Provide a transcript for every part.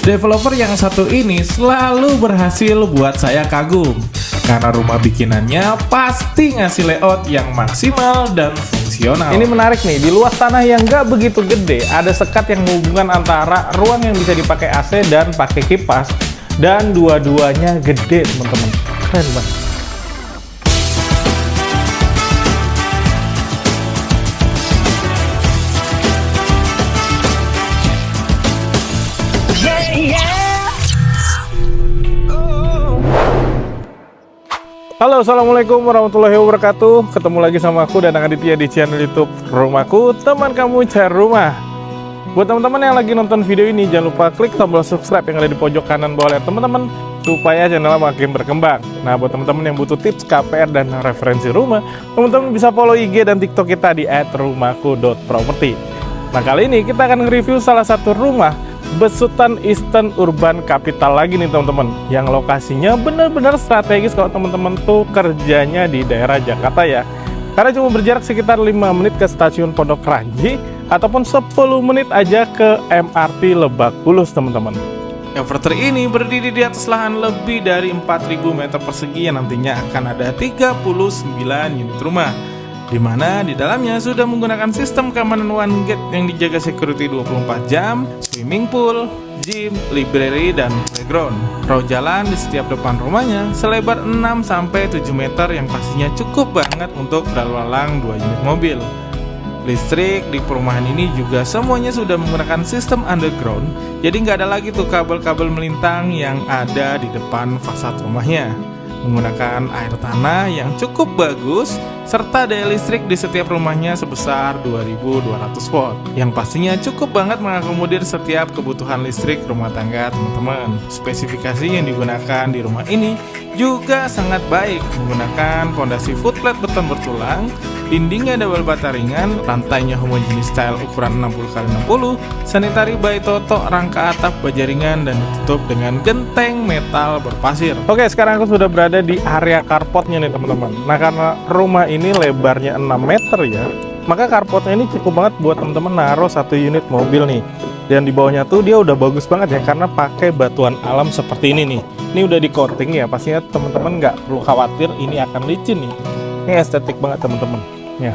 Developer yang satu ini selalu berhasil buat saya kagum, karena rumah bikinannya pasti ngasih layout yang maksimal dan fungsional. Ini menarik nih, di luas tanah yang nggak begitu gede, ada sekat yang menghubungkan antara ruang yang bisa dipakai AC dan pakai kipas, dan dua-duanya gede teman-teman. Keren banget. Halo, assalamualaikum warahmatullahi wabarakatuh. Ketemu lagi sama aku Danang Aditya di channel YouTube Rumahku, teman kamu cari rumah. Buat teman-teman yang lagi nonton video ini, jangan lupa klik tombol subscribe yang ada di pojok kanan bawah layar teman-teman, supaya channel makin berkembang. Nah, buat teman-teman yang butuh tips KPR dan referensi rumah, teman-teman bisa follow IG dan TikTok kita di @rumahku.property. Nah, kali ini kita akan nge-review salah satu rumah besutan Eastern Urban Capital lagi nih teman-teman, yang lokasinya benar-benar strategis kalau teman-teman tuh kerjanya di daerah Jakarta ya, karena cuma berjarak sekitar 5 menit ke stasiun Pondok Ranji ataupun 10 menit aja ke MRT Lebak Bulus teman-teman. Everter ini berdiri di atas lahan lebih dari 4.000 meter persegi yang nantinya akan ada 39 unit rumah, di mana di dalamnya sudah menggunakan sistem keamanan one gate yang dijaga security 24 jam, swimming pool, gym, library, dan playground. Row jalan di setiap depan rumahnya selebar 6-7 meter yang pastinya cukup banget untuk berlalu lalang 2 unit mobil. Listrik di perumahan ini juga semuanya sudah menggunakan sistem underground, jadi nggak ada lagi tuh kabel-kabel melintang yang ada di depan fasad rumahnya. Menggunakan air tanah yang cukup bagus, serta daya listrik di setiap rumahnya sebesar 2200 watt, yang pastinya cukup banget mengakomodir setiap kebutuhan listrik rumah tangga teman-teman. Spesifikasi yang digunakan di rumah ini juga sangat baik, menggunakan fondasi footplate beton bertulang, dindingnya double bata ringan, lantainya homogenis style ukuran 60x60, sanitary by Toto, rangka atap baja ringan, dan ditutup dengan genteng metal berpasir. Oke, sekarang aku sudah berada di area carportnya nih teman-teman. Nah, karena rumah ini lebarnya 6 meter ya, maka carportnya ini cukup banget buat teman-teman naruh 1 unit mobil nih. Dan di bawahnya tuh dia udah bagus banget ya, karena pakai batuan alam seperti ini nih. Ini udah di coating ya, pastinya teman-teman nggak perlu khawatir ini akan licin nih. Ini estetik banget teman-teman ya.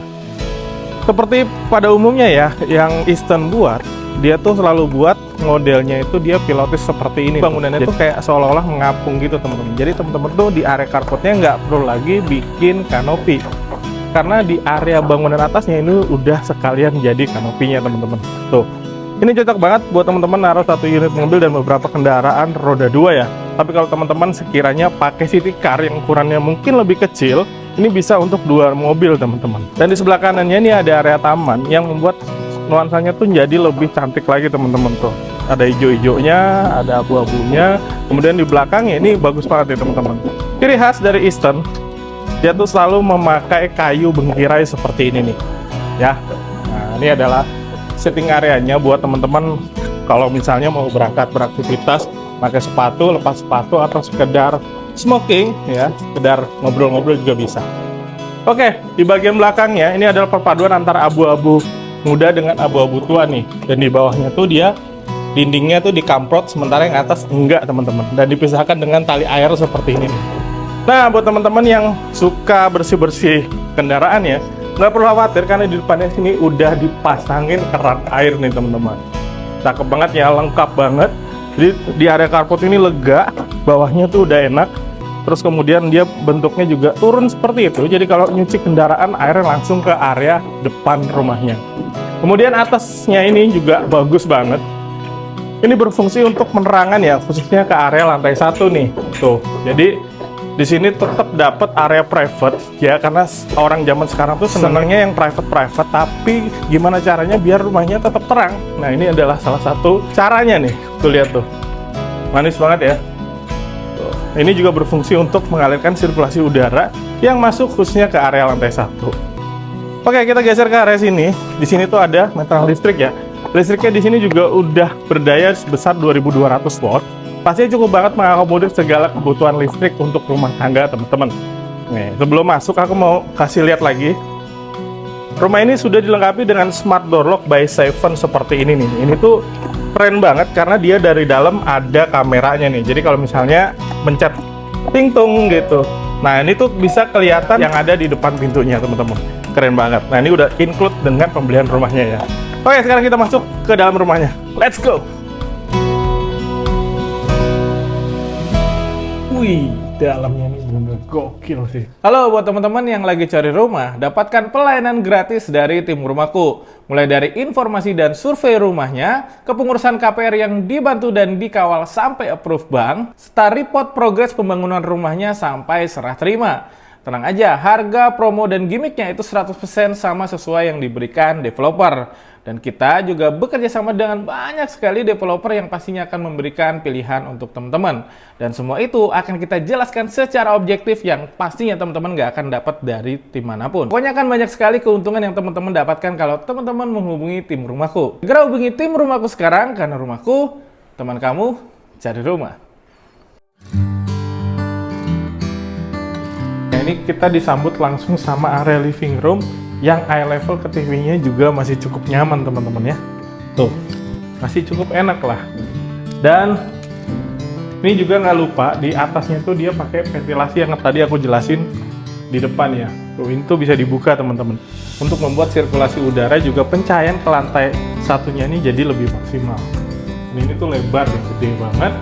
Seperti pada umumnya ya, yang Eastern buat, dia tuh selalu buat modelnya itu dia pilotis seperti ini. Bangunannya tuh kayak seolah-olah mengapung gitu teman-teman. Jadi teman-teman tuh di area carportnya nggak perlu lagi bikin kanopi, karena di area bangunan atasnya ini udah sekalian jadi kanopinya teman-teman. Tuh, ini cocok banget buat teman-teman naruh 1 unit mobil dan beberapa kendaraan roda 2 ya. Tapi kalau teman-teman sekiranya pakai city car yang ukurannya mungkin lebih kecil, ini bisa untuk 2 mobil teman-teman. Dan di sebelah kanannya ini ada area taman yang membuat nuansanya tuh jadi lebih cantik lagi teman-teman tuh. Ada hijau-hijaunya, ada abu-abunya. Kemudian di belakangnya ini bagus banget ya teman-teman. Ciri khas dari Eastern, dia tuh selalu memakai kayu bengkirai seperti ini nih ya. Nah, ini adalah sitting areanya buat teman-teman kalau misalnya mau berangkat beraktivitas, pakai sepatu, lepas sepatu, atau sekedar smoking ya, sekedar ngobrol-ngobrol juga bisa. Oke, di bagian belakangnya ini adalah perpaduan antara abu-abu muda dengan abu-abu tua nih. Dan di bawahnya tuh dia dindingnya tuh dikamprot, sementara yang atas enggak teman-teman, dan dipisahkan dengan tali air seperti ini nih. Nah, buat teman-teman yang suka bersih-bersih kendaraan ya, nggak perlu khawatir karena di depannya sini udah dipasangin keran air nih teman-teman. Cakep banget ya, lengkap banget. Jadi di area carport ini lega, bawahnya tuh udah enak. Terus kemudian dia bentuknya juga turun seperti itu. Jadi kalau nyuci kendaraan, airnya langsung ke area depan rumahnya. Kemudian atasnya ini juga bagus banget. Ini berfungsi untuk penerangan ya, khususnya ke area lantai 1 nih. Tuh, jadi di sini tetap dapat area private ya, karena orang zaman sekarang tuh senangnya yang private, tapi gimana caranya biar rumahnya tetap terang. Nah, ini adalah salah satu caranya nih. Tuh lihat tuh, manis banget ya. Tuh. Ini juga berfungsi untuk mengalirkan sirkulasi udara yang masuk khususnya ke area lantai 1. Oke, kita geser ke area sini. Di sini tuh ada meteran listrik ya. Listriknya di sini juga udah berdaya sebesar 2200 watt. Pastinya cukup banget mengakomodir segala kebutuhan listrik untuk rumah tangga teman-teman. Nih, sebelum masuk aku mau kasih lihat lagi. Rumah ini sudah dilengkapi dengan smart door lock by Seven seperti ini nih. Ini tuh keren banget karena dia dari dalam ada kameranya nih. Jadi kalau misalnya mencet ting tung gitu, nah ini tuh bisa kelihatan yang ada di depan pintunya teman-teman. Keren banget. Nah ini udah include dengan pembelian rumahnya ya. Oke, sekarang kita masuk ke dalam rumahnya. Let's go. Wih, dalamnya ini bener gokil sih. Halo buat teman-teman yang lagi cari rumah, dapatkan pelayanan gratis dari tim Rumahku. Mulai dari informasi dan survei rumahnya, kepengurusan KPR yang dibantu dan dikawal sampai approve bank, serta report progres pembangunan rumahnya sampai serah terima. Tenang aja, harga, promo, dan gimmicknya itu 100% sama sesuai yang diberikan developer. Dan kita juga bekerja sama dengan banyak sekali developer yang pastinya akan memberikan pilihan untuk teman-teman. Dan semua itu akan kita jelaskan secara objektif yang pastinya teman-teman nggak akan dapat dari tim manapun. Pokoknya akan banyak sekali keuntungan yang teman-teman dapatkan kalau teman-teman menghubungi tim Rumahku. Segera hubungi tim Rumahku sekarang, karena Rumahku, teman kamu cari rumah. Nah, ini kita disambut langsung sama area living room yang eye level ke TV-nya juga masih cukup nyaman teman-teman ya. Tuh, masih cukup enak lah. Dan ini juga nggak lupa di atasnya tuh dia pakai ventilasi yang tadi aku jelasin di depan ya. Tuh, itu bisa dibuka teman-teman. Untuk membuat sirkulasi udara juga pencahayaan ke lantai satunya ini jadi lebih maksimal. Ini tuh lebar ya, gede banget.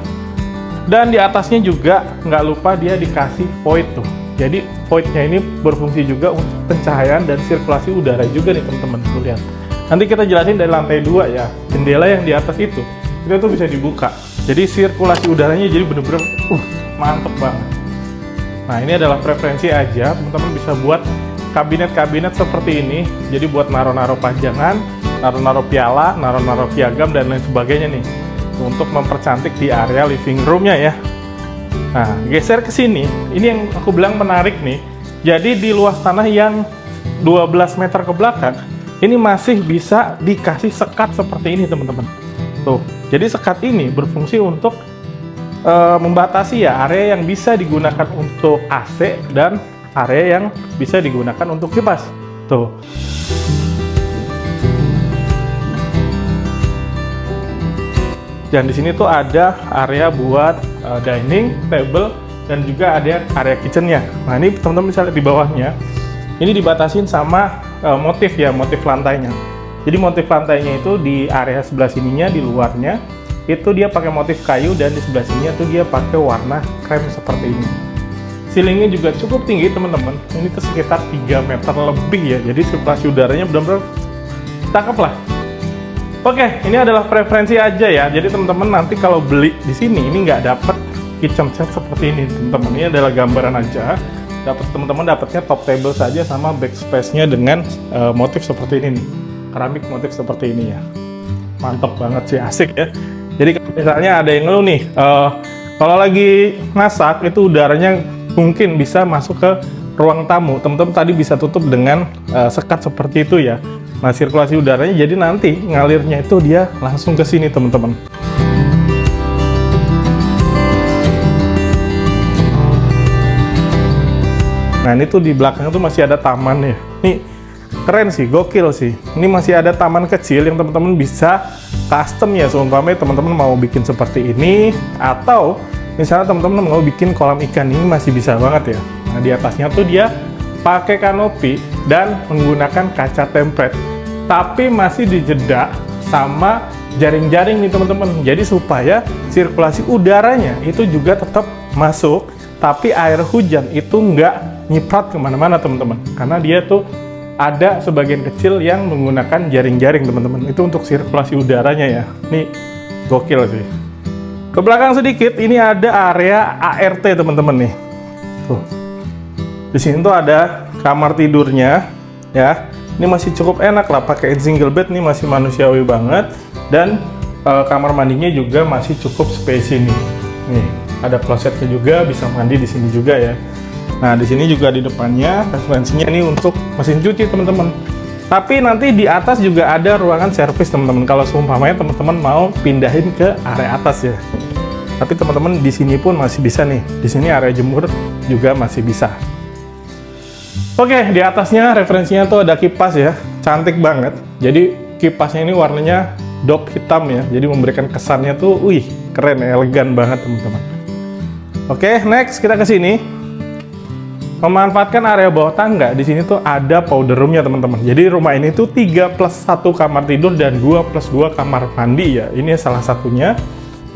Dan di atasnya juga nggak lupa dia dikasih void tuh. Jadi void-nya ini berfungsi juga untuk pencahayaan dan sirkulasi udara juga nih teman-teman. Tuh lihat. Nanti kita jelasin dari lantai 2 ya. Jendela yang di atas itu tuh bisa dibuka. Jadi sirkulasi udaranya jadi bener-bener mantep banget. Nah ini adalah preferensi aja. Teman-teman bisa buat kabinet-kabinet seperti ini. Jadi buat naro-naro pajangan, naro-naro piala, naro-naro piagam dan lain sebagainya nih. Untuk mempercantik di area living room-nya ya. Nah, geser ke sini, ini yang aku bilang menarik nih. Jadi di luas tanah yang 12 meter ke belakang, ini masih bisa dikasih sekat seperti ini teman-teman. Tuh, jadi sekat ini berfungsi untuk membatasi ya area yang bisa digunakan untuk AC dan area yang bisa digunakan untuk kipas. Tuh. Dan di sini tuh ada area buat dining table dan juga ada area kitchennya. Nah ini teman-teman bisa lihat di bawahnya. Ini dibatasin sama motif ya, motif lantainya. Jadi motif lantainya itu di area sebelah sininya, di luarnya itu dia pakai motif kayu dan di sebelah sininya tuh dia pakai warna krem seperti ini. Ceilingnya juga cukup tinggi teman-teman. Ini tuh sekitar 3 meter lebih ya. Jadi sirkulasi udaranya benar-benar cakep lah. Oke, ini adalah preferensi aja ya. Jadi teman-teman nanti kalau beli di sini ini nggak dapat kitchen set seperti ini, teman-teman. Ini adalah gambaran aja. Teman-teman dapatnya top table saja sama backspace-nya dengan motif seperti ini nih. Keramik motif seperti ini ya. Mantap banget sih, asik ya. Jadi misalnya ada yang ngeluh nih, kalau lagi masak itu udaranya mungkin bisa masuk ke ruang tamu. Teman-teman tadi bisa tutup dengan sekat seperti itu ya. Nah, sirkulasi udaranya jadi nanti ngalirnya itu dia langsung ke sini, teman-teman. Nah, ini tuh di belakang tuh masih ada taman ya. Nih, keren sih, gokil sih. Ini masih ada taman kecil yang teman-teman bisa custom ya. Seumpamanya teman-teman mau bikin seperti ini, atau misalnya teman-teman mau bikin kolam ikan, ini masih bisa banget ya. Nah, di atasnya tuh dia pakai kanopi dan menggunakan kaca tempered, tapi masih dijeda sama jaring-jaring nih teman-teman. Jadi supaya sirkulasi udaranya itu juga tetap masuk, tapi air hujan itu nggak nyiprat kemana-mana teman-teman. Karena dia tuh ada sebagian kecil yang menggunakan jaring-jaring teman-teman. Itu untuk sirkulasi udaranya ya. Nih gokil sih. Ke belakang sedikit, ini ada area ART teman-teman nih. Tuh. Di sini tuh ada kamar tidurnya ya. Ini masih cukup enak lah, pakai single bed nih, masih manusiawi banget. Dan kamar mandinya juga masih cukup space ini. Nih, ada klosetnya juga, bisa mandi di sini juga ya. Nah, di sini juga di depannya referensinya ini untuk mesin cuci teman-teman. Tapi nanti di atas juga ada ruangan servis teman-teman. Kalau seumpamanya teman-teman mau pindahin ke area atas ya. Tapi teman-teman di sini pun masih bisa nih. Di sini area jemur juga masih bisa. Oke, di atasnya referensinya tuh ada kipas ya, cantik banget. Jadi kipasnya ini warnanya dop hitam ya, jadi memberikan kesannya tuh, wih, keren, elegan banget teman-teman. Oke, next kita ke sini. Memanfaatkan area bawah tangga, di sini tuh ada powder roomnya teman-teman. Jadi rumah ini tuh 3+1 kamar tidur dan 2+2 kamar mandi ya. Ini salah satunya.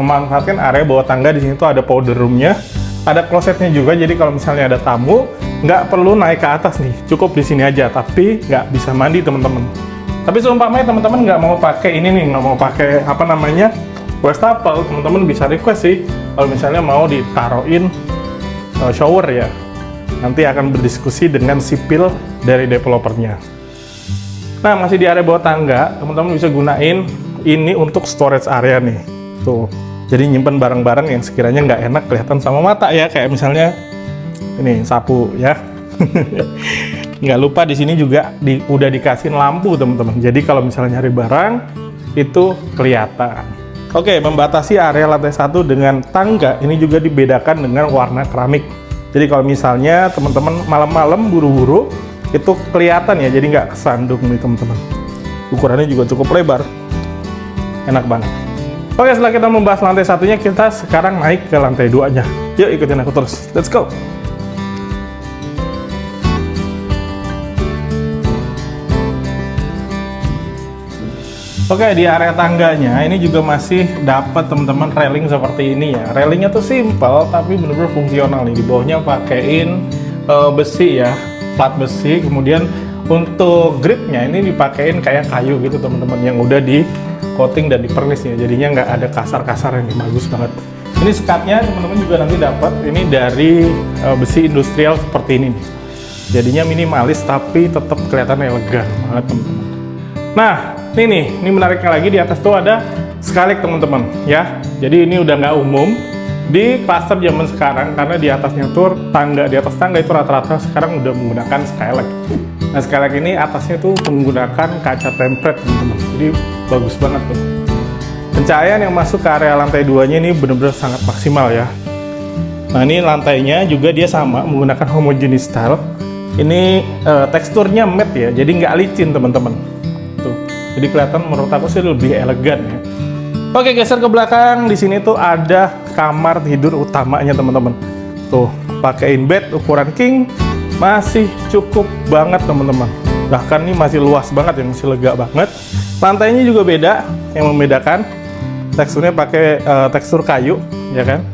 Memanfaatkan area bawah tangga, di sini tuh ada powder roomnya, ada klosetnya juga. Jadi kalau misalnya ada tamu, nggak perlu naik ke atas nih, cukup di sini aja. Tapi nggak bisa mandi teman-teman. Tapi seumpamanya teman-teman nggak mau pakai ini nih, nggak mau pakai apa namanya wastafel, teman-teman bisa request sih. Kalau misalnya mau ditaruhin shower ya, nanti akan berdiskusi dengan sipil dari developernya. Nah, masih di area bawah tangga, teman-teman bisa gunain ini untuk storage area nih. Tuh, jadi nyimpen barang-barang yang sekiranya nggak enak kelihatan sama mata ya, kayak misalnya ini sapu ya. Nggak lupa di sini juga udah dikasih lampu teman-teman. Jadi kalau misalnya nyari barang itu kelihatan. Oke, membatasi area lantai 1 dengan tangga ini juga dibedakan dengan warna keramik. Jadi kalau misalnya teman-teman malam-malam buru-buru itu kelihatan ya, jadi nggak kesandung nih teman-teman. Ukurannya juga cukup lebar, enak banget. Oke, setelah kita membahas lantai satunya, kita sekarang naik ke lantai 2-nya. Yuk ikutin aku terus, let's go. Oke, di area tangganya ini juga masih dapat teman-teman railing seperti ini ya. Railingnya tuh simple tapi bener-bener fungsional nih. Di bawahnya pakein besi ya, plat besi. Kemudian untuk gripnya ini dipakein kayak kayu gitu teman-teman, yang udah di coating dan di pernis ya. Jadinya nggak ada kasar-kasar, yang bagus banget. Ini sekatnya teman-teman juga nanti dapat ini dari besi industrial seperti ini nih. Jadinya minimalis tapi tetap kelihatan elegan banget teman-teman. Nah, ini menariknya lagi, di atas tuh ada skylight teman-teman ya. Jadi ini udah nggak umum di klaster zaman sekarang, karena di atasnya tuh di atas tangga itu rata-rata sekarang udah menggunakan skylight. Nah, skylight ini atasnya tuh menggunakan kaca tempered teman-teman. Jadi bagus banget tuh. Pencahayaan yang masuk ke area lantai 2-nya ini benar-benar sangat maksimal ya. Nah, ini lantainya juga dia sama menggunakan homogeneous style. Ini teksturnya matte ya, jadi nggak licin teman-teman. Tuh. Jadi kelihatan menurut aku sih lebih elegan ya. Oke, geser ke belakang. Di sini tuh ada kamar tidur utamanya teman-teman. Tuh, pakein bed ukuran king, masih cukup banget teman-teman. Bahkan ini masih luas banget ya, masih lega banget. Lantainya juga beda, yang membedakan teksturnya pakai tekstur kayu, ya kan?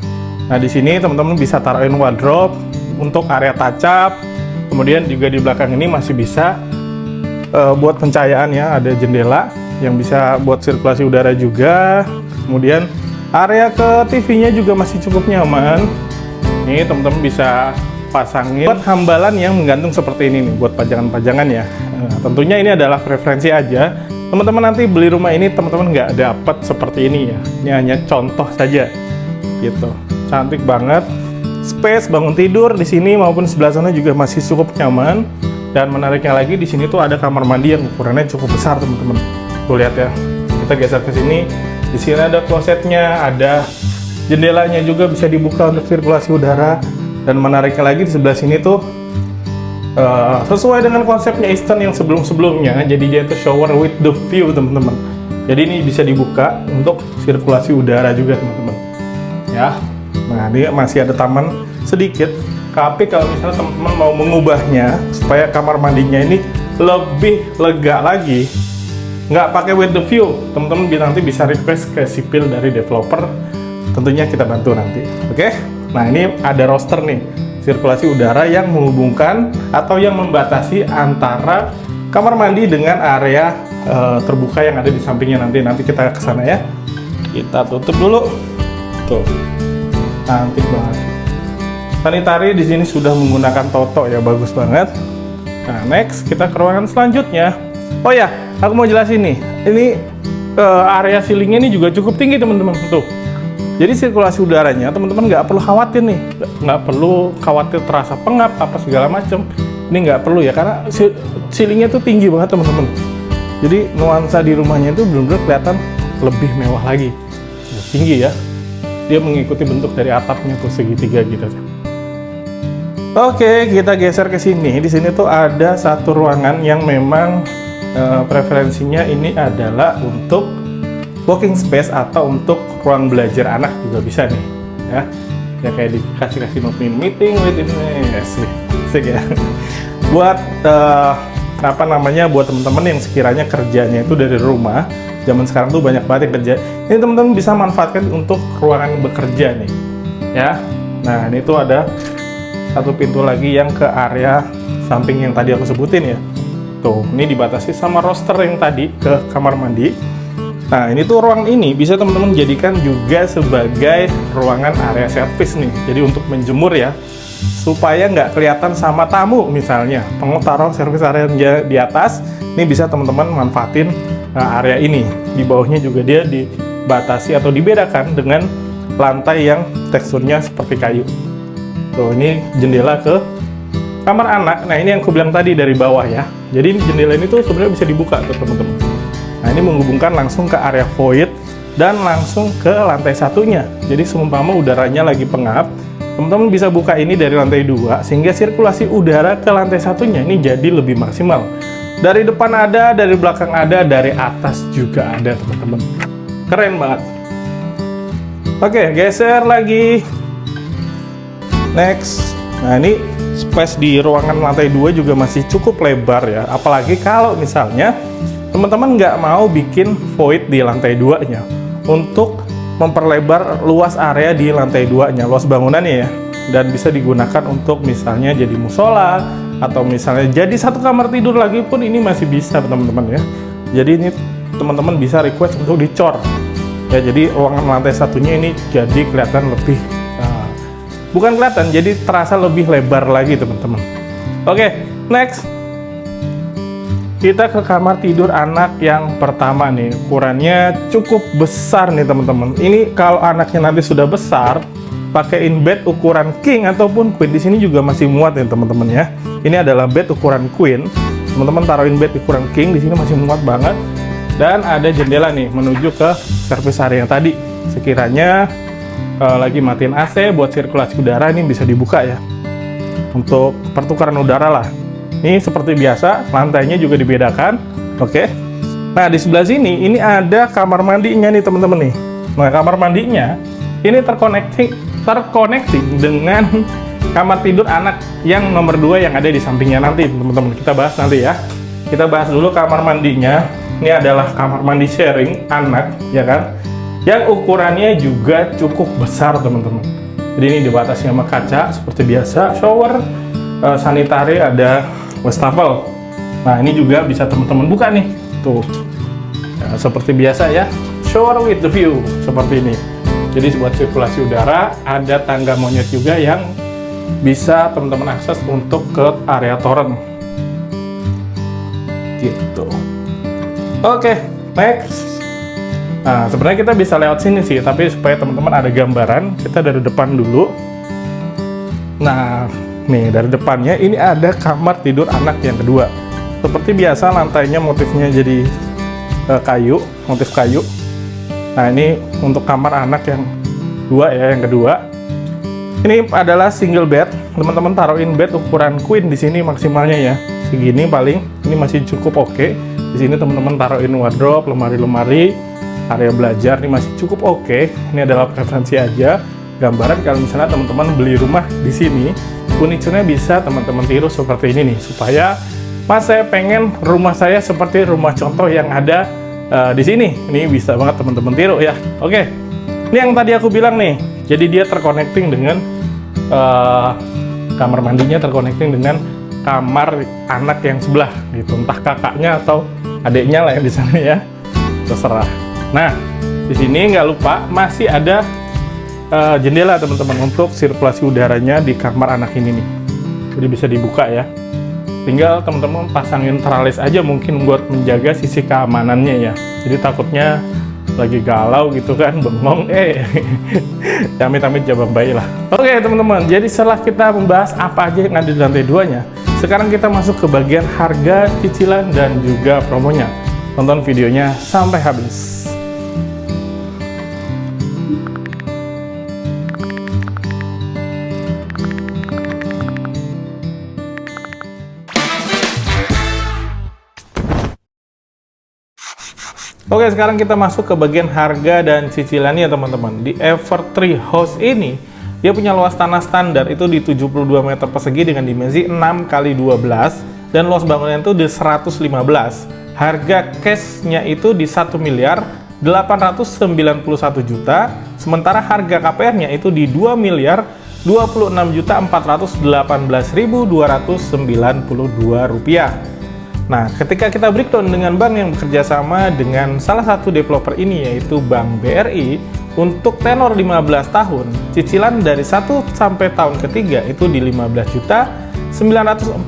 Nah, di sini teman-teman bisa taruhin wardrobe untuk area touch up. Kemudian juga di belakang ini masih bisa buat pencahayaan ya, ada jendela yang bisa buat sirkulasi udara juga. Kemudian area ke TV-nya juga masih cukup nyaman. Ini teman-teman bisa pasangin buat hambalan yang menggantung seperti ini nih, buat pajangan-pajangan ya. Nah, tentunya ini adalah preferensi aja. Teman-teman nanti beli rumah ini teman-teman nggak dapat seperti ini ya. Ini hanya contoh saja gitu. Cantik banget. Space bangun tidur di sini maupun sebelah sana juga masih cukup nyaman. Dan menariknya lagi, di sini tuh ada kamar mandi yang ukurannya cukup besar teman-teman. Tuh lihat ya. Kita geser ke sini. Di sini ada klosetnya, ada jendelanya juga bisa dibuka untuk sirkulasi udara. Dan menariknya lagi di sebelah sini tuh sesuai dengan konsepnya Eastern yang sebelum-sebelumnya. Jadi dia tuh shower with the view teman-teman. Jadi ini bisa dibuka untuk sirkulasi udara juga teman-teman. Ya. Nah, dia masih ada taman sedikit. Tapi kalau misalnya teman-teman mau mengubahnya supaya kamar mandinya ini lebih lega lagi, nggak pakai with the view, teman-teman nanti bisa request ke sipil dari developer. Tentunya kita bantu nanti. Oke? Nah, ini ada roster nih, sirkulasi udara yang menghubungkan atau yang membatasi antara kamar mandi dengan area terbuka yang ada di sampingnya nanti. Nanti kita ke sana ya. Kita tutup dulu. Tuh. Cantik banget. Sanitari di sini sudah menggunakan Toto ya, bagus banget. Nah, next kita ke ruangan selanjutnya. Oh ya, aku mau jelasin nih. Ini area ceilingnya ini juga cukup tinggi teman-teman. Tuh. Jadi sirkulasi udaranya teman-teman nggak perlu khawatir nih, nggak perlu khawatir terasa pengap apa segala macam. Ini nggak perlu ya, karena ceilingnya tuh tinggi banget teman-teman. Jadi nuansa di rumahnya itu benar-benar kelihatan lebih mewah lagi. Tinggi ya. Dia mengikuti bentuk dari atapnya tuh segitiga gitu. Oke, kita geser ke sini. Di sini tuh ada satu ruangan yang memang preferensinya ini adalah untuk working space atau untuk ruang belajar anak juga bisa nih, ya. Ya kayak dikasih meeting with ini, asik ya. Buat apa namanya, buat teman-teman yang sekiranya kerjanya itu dari rumah, zaman sekarang tuh banyak banget yang kerja. Ini teman-teman bisa manfaatkan untuk ruangan bekerja nih, ya. Nah, ini tuh ada satu pintu lagi yang ke area samping yang tadi aku sebutin ya. Tuh, ini dibatasi sama roster yang tadi ke kamar mandi. Nah, ini tuh ruang ini bisa teman-teman jadikan juga sebagai ruangan area servis nih. Jadi untuk menjemur ya, supaya nggak kelihatan sama tamu misalnya. Taruh servis area di atas, ini bisa teman-teman manfaatin area ini. Di bawahnya juga dia dibatasi atau dibedakan dengan lantai yang teksturnya seperti kayu. Tuh, ini jendela ke kamar anak. Nah, ini yang aku bilang tadi dari bawah ya. Jadi jendela ini tuh sebenarnya bisa dibuka tuh teman-teman. Nah, ini menghubungkan langsung ke area void dan langsung ke lantai satunya. Jadi seumpama udaranya lagi pengap, teman-teman bisa buka ini dari lantai 2 sehingga sirkulasi udara ke lantai satunya ini jadi lebih maksimal. Dari depan ada, dari belakang ada, dari atas juga ada teman-teman. Keren banget. Oke, geser lagi. Next. Nah, ini space di ruangan lantai 2 juga masih cukup lebar ya. Apalagi kalau misalnya teman-teman nggak mau bikin void di lantai 2-nya untuk memperlebar luas area di lantai 2-nya, luas bangunannya ya. Dan bisa digunakan untuk misalnya jadi musola atau misalnya jadi satu kamar tidur lagi pun ini masih bisa teman-teman ya. Jadi ini teman-teman bisa request untuk dicor. Ya, jadi ruangan lantai satunya ini jadi kelihatan lebih bukan kelihatan, jadi terasa lebih lebar lagi teman-teman. Oke, next. Kita ke kamar tidur anak yang pertama nih. Ukurannya cukup besar nih teman-teman. Ini kalau anaknya nanti sudah besar, pakai in bed ukuran king ataupun queen, di sini juga masih muat nih teman-teman ya. Ini adalah bed ukuran queen. Teman-teman taruhin bed ukuran king, di sini masih muat banget. Dan ada jendela nih menuju ke service area yang tadi. Sekiranya lagi matiin AC buat sirkulasi udara, ini bisa dibuka ya untuk pertukaran udara lah. Ini seperti biasa, lantainya juga dibedakan. Oke. Nah, di sebelah sini ini ada kamar mandinya nih teman-teman nih. Nah, kamar mandinya ini terconnecting dengan kamar tidur anak yang nomor 2 yang ada di sampingnya nanti teman-teman. Kita bahas nanti ya. Kita bahas dulu kamar mandinya. Ini adalah kamar mandi sharing anak, ya kan? Yang ukurannya juga cukup besar teman-teman. Jadi ini dibatasi sama kaca seperti biasa. Shower, sanitary, ada wastafel. Nah, ini juga bisa teman-teman buka nih. Tuh. Ya, seperti biasa ya. Shower with the view seperti ini. Jadi buat sirkulasi udara, ada tangga monyet juga yang bisa teman-teman akses untuk ke area toren. Gitu. Oke, next. Nah, sebenarnya kita bisa lewat sini sih, tapi supaya teman-teman ada gambaran, kita dari depan dulu. Nah, nih dari depannya ini ada kamar tidur anak yang kedua. Seperti biasa lantainya motifnya jadi kayu, motif kayu. Nah, ini untuk kamar anak yang yang kedua. Ini adalah single bed. Teman-teman taruhin bed ukuran queen di sini maksimalnya ya. Segini paling, ini masih cukup oke. Di sini teman-teman taruhin wardrobe, lemari-lemari. Area belajar ini masih cukup oke. Ini adalah preferensi aja. Gambaran kalau misalnya teman-teman beli rumah di sini, furniturnya bisa teman-teman tiru seperti ini nih, supaya Mas saya pengen rumah saya seperti rumah contoh yang ada di sini. Ini bisa banget teman-teman tiru ya. Oke. Ini yang tadi aku bilang nih. Jadi dia terconnecting dengan kamar mandinya, terconnecting dengan kamar anak yang sebelah gitu. Entah kakaknya atau adiknya lah yang di sana ya. Terserah. Nah, di sini nggak lupa masih ada jendela teman-teman untuk sirkulasi udaranya di kamar anak ini nih. Jadi bisa dibuka ya. Tinggal teman-teman pasangin teralis aja mungkin buat menjaga sisi keamanannya ya. Jadi takutnya lagi galau gitu kan, bengong, amit-amit jawab baik lah. Oke teman-teman, jadi setelah kita membahas apa aja yang ada di lantai 2-nya, sekarang kita masuk ke bagian harga, cicilan, dan juga promonya. Tonton videonya sampai habis. Oke, sekarang kita masuk ke bagian harga dan cicilannya teman-teman. Di Evertree House ini, dia punya luas tanah standar itu di 72 meter persegi dengan dimensi 6 x 12 dan luas bangunan itu di 115. Harga cashnya itu di 1 miliar 891 juta, sementara harga KPR-nya itu di 2 miliar 26 juta 418.292 rupiah. Nah, ketika kita breakdown dengan bank yang bekerja sama dengan salah satu developer ini yaitu Bank BRI, untuk tenor 15 tahun, cicilan dari 1 sampai tahun ketiga itu di 15 juta 945.707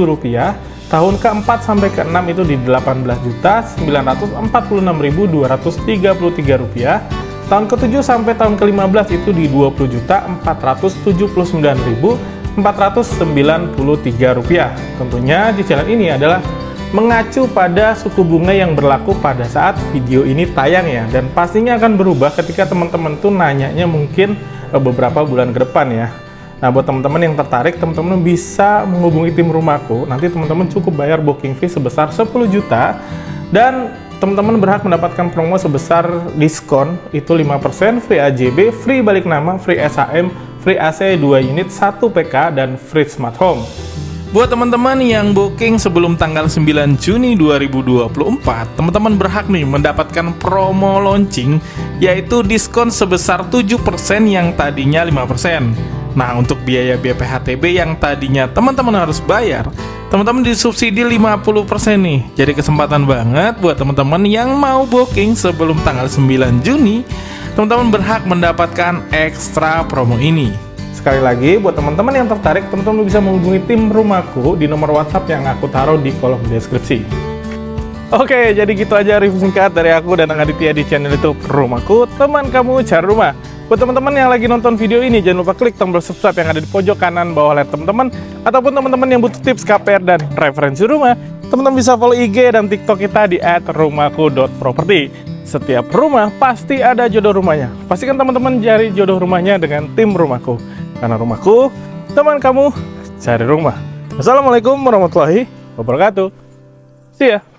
rupiah, tahun keempat sampai keenam itu di 18 juta 946.233 rupiah, tahun ke-7 sampai tahun ke-15 itu di 20 juta 479.493 rupiah. Tentunya cicilan ini adalah mengacu pada suku bunga yang berlaku pada saat video ini tayang ya, dan pastinya akan berubah ketika teman-teman tuh nanyanya mungkin beberapa bulan ke depan ya. Nah, buat teman-teman yang tertarik, teman-teman bisa menghubungi tim rumahku. Nanti teman-teman cukup bayar booking fee sebesar 10 juta dan teman-teman berhak mendapatkan promo sebesar diskon itu 5%, free AJB, free balik nama, free SHM, free AC 2 unit, 1 PK, dan free smart home. Buat teman-teman yang booking sebelum tanggal 9 Juni 2024, teman-teman berhak nih mendapatkan promo launching, yaitu diskon sebesar 7% yang tadinya 5%. Nah, untuk biaya BPHTB yang tadinya teman-teman harus bayar, teman-teman disubsidi 50% nih. Jadi kesempatan banget buat teman-teman yang mau booking sebelum tanggal 9 Juni, teman-teman berhak mendapatkan ekstra promo ini. Sekali lagi, buat teman-teman yang tertarik, teman-teman bisa menghubungi tim rumahku di nomor WhatsApp yang aku taruh di kolom deskripsi. Oke, jadi gitu aja review singkat dari aku dan Aditya di channel YouTube Rumahku, teman kamu cari rumah. Buat teman-teman yang lagi nonton video ini, jangan lupa klik tombol subscribe yang ada di pojok kanan bawah layar teman-teman, ataupun teman-teman yang butuh tips KPR dan referensi rumah, teman-teman bisa follow IG dan TikTok kita di @rumahku.property. Setiap rumah pasti ada jodoh rumahnya. Pastikan teman-teman cari jodoh rumahnya dengan tim rumahku. Karena rumahku, teman kamu cari rumah. Assalamualaikum warahmatullahi wabarakatuh. See ya.